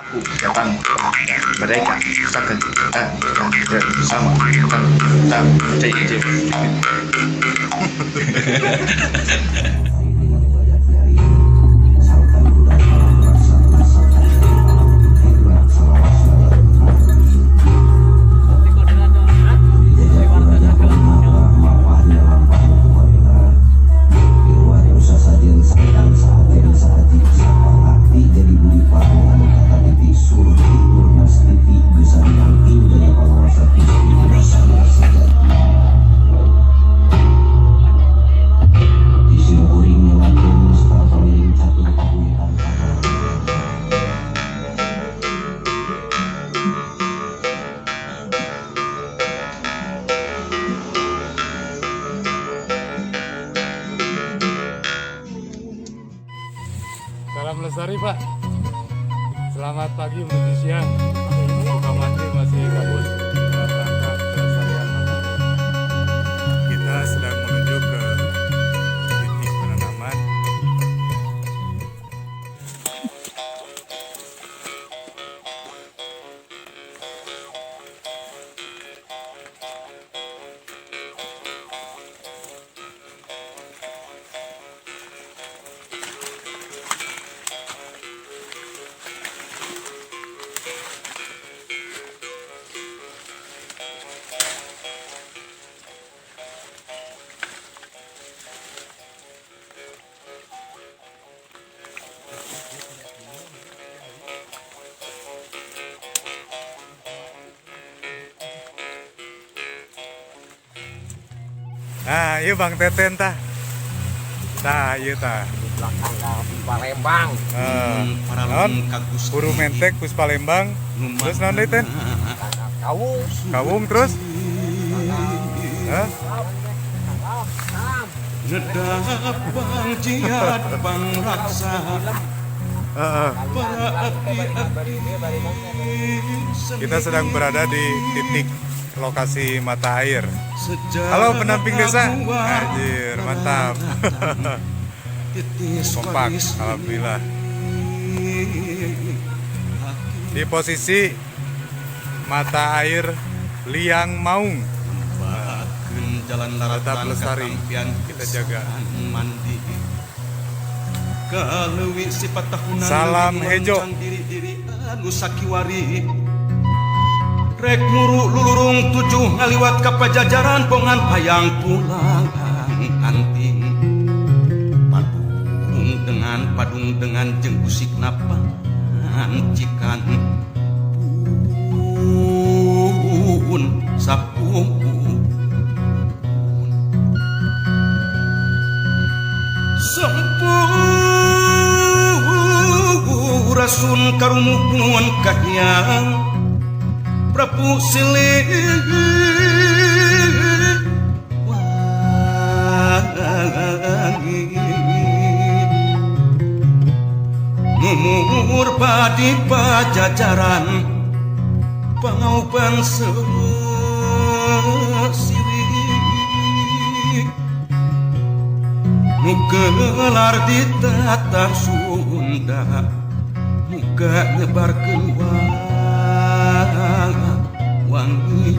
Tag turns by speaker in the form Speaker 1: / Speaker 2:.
Speaker 1: Jepang, mereka akan bersama tentang JJ.
Speaker 2: Salam lestari Pak. Selamat pagi menuju siang. Pak Mantri masih kabut rangka kelestarian matahari. Kita sedang menuju ke titik penanaman. Nah, iya Bang Teten tah. Tah, iya tah.
Speaker 3: Di belakang Palembang.
Speaker 2: Non, Buru Mentek Pus Palembang. Terus non deui Ten?
Speaker 3: Kawung.
Speaker 2: Kawung terus? Hah?
Speaker 4: Nedap bang jihad bang raksa
Speaker 2: Kita sedang berada di titik lokasi mata air. Halo pendamping desa. Anjir, mantap. Kompak, alhamdulillah. Di posisi mata air Liang Maung.
Speaker 4: Jalan
Speaker 2: Tetap lestari, kita jaga. Salam hejo.
Speaker 4: Rek muru lulurung tujuh ngaliwat ka Pajajaran bongan hayang pulang anting padung dengan jeung usik napang cikan pun sapung rasun karumuhun kahyang Prabu Silih wangi numur padi Pajajaran pangauban sesiwi nugelar di tatar Sunda muga nyebarkeun wangi